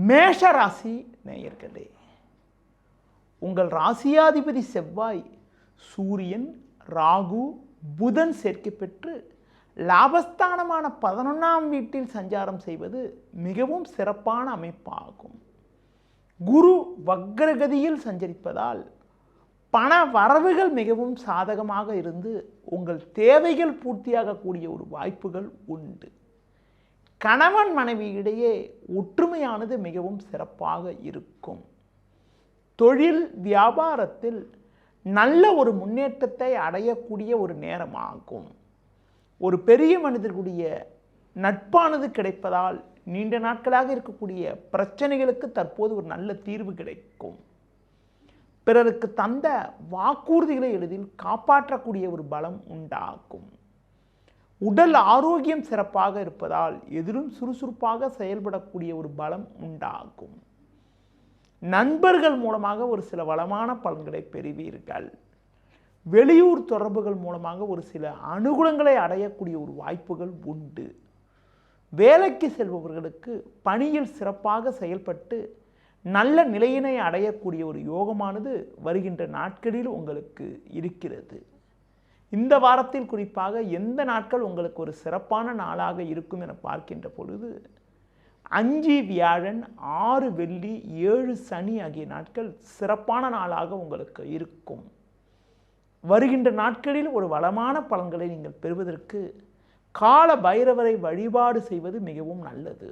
மேஷ ராசி நேயர்களே, உங்கள் ராசியாதிபதி செவ்வாய் சூரியன், ராகு, புதன் சேர்க்கை பெற்று லாபஸ்தானமான 11ஆம் வீட்டில் சஞ்சாரம் செய்வது மிகவும் சிறப்பான அமைப்பாகும். குரு வக்ரகதியில் சஞ்சரிப்பதால் பண வரவுகள் மிகவும் சாதகமாக இருந்து உங்கள் தேவைகள் பூர்த்தியாகக்கூடிய ஒரு வாய்ப்புகள் உண்டு. கணவன் மனைவி இடையே ஒற்றுமையானது மிகவும் சிறப்பாக இருக்கும். தொழில் வியாபாரத்தில் நல்ல ஒரு முன்னேற்றத்தை அடையக்கூடிய ஒரு நேரமாகும். ஒரு பெரிய மனிதர்களுடைய நட்பானது கிடைப்பதால் நீண்ட நாட்களாக இருக்கக்கூடிய பிரச்சனைகளுக்கு தற்போது ஒரு நல்ல தீர்வு கிடைக்கும். பிறருக்கு தந்த வாக்குறுதிகளை எளிதில் காப்பாற்றக்கூடிய ஒரு பலம் உண்டாகும். உடல் ஆரோக்கியம் சிறப்பாக இருப்பதால் எதிலும் சுறுசுறுப்பாக செயல்படக்கூடிய ஒரு பலம் உண்டாகும். நண்பர்கள் மூலமாக ஒரு சில வளமான பலன்களை பெறுவீர்கள். வெளியூர் தொடர்புகள் மூலமாக ஒரு சில அனுகூலங்களை அடையக்கூடிய ஒரு வாய்ப்புகள் உண்டு. வேலைக்கு செல்பவர்களுக்கு பணியில் சிறப்பாக செயல்பட்டு நல்ல நிலையினை அடையக்கூடிய ஒரு யோகமானது வருகின்ற நாட்களில் உங்களுக்கு இருக்கிறது. இந்த வாரத்தில் குறிப்பாக எந்த நாட்கள் உங்களுக்கு ஒரு சிறப்பான நாளாக இருக்கும் என பார்க்கின்ற பொழுது 5 வியாழன், 6 வெள்ளி, 7 சனி ஆகிய நாட்கள் சிறப்பான நாளாக உங்களுக்கு இருக்கும். வருகின்ற நாட்களில் ஒரு வளமான பலன்களை நீங்கள் பெறுவதற்கு கால பைரவரை வழிபாடு செய்வது மிகவும் நல்லது.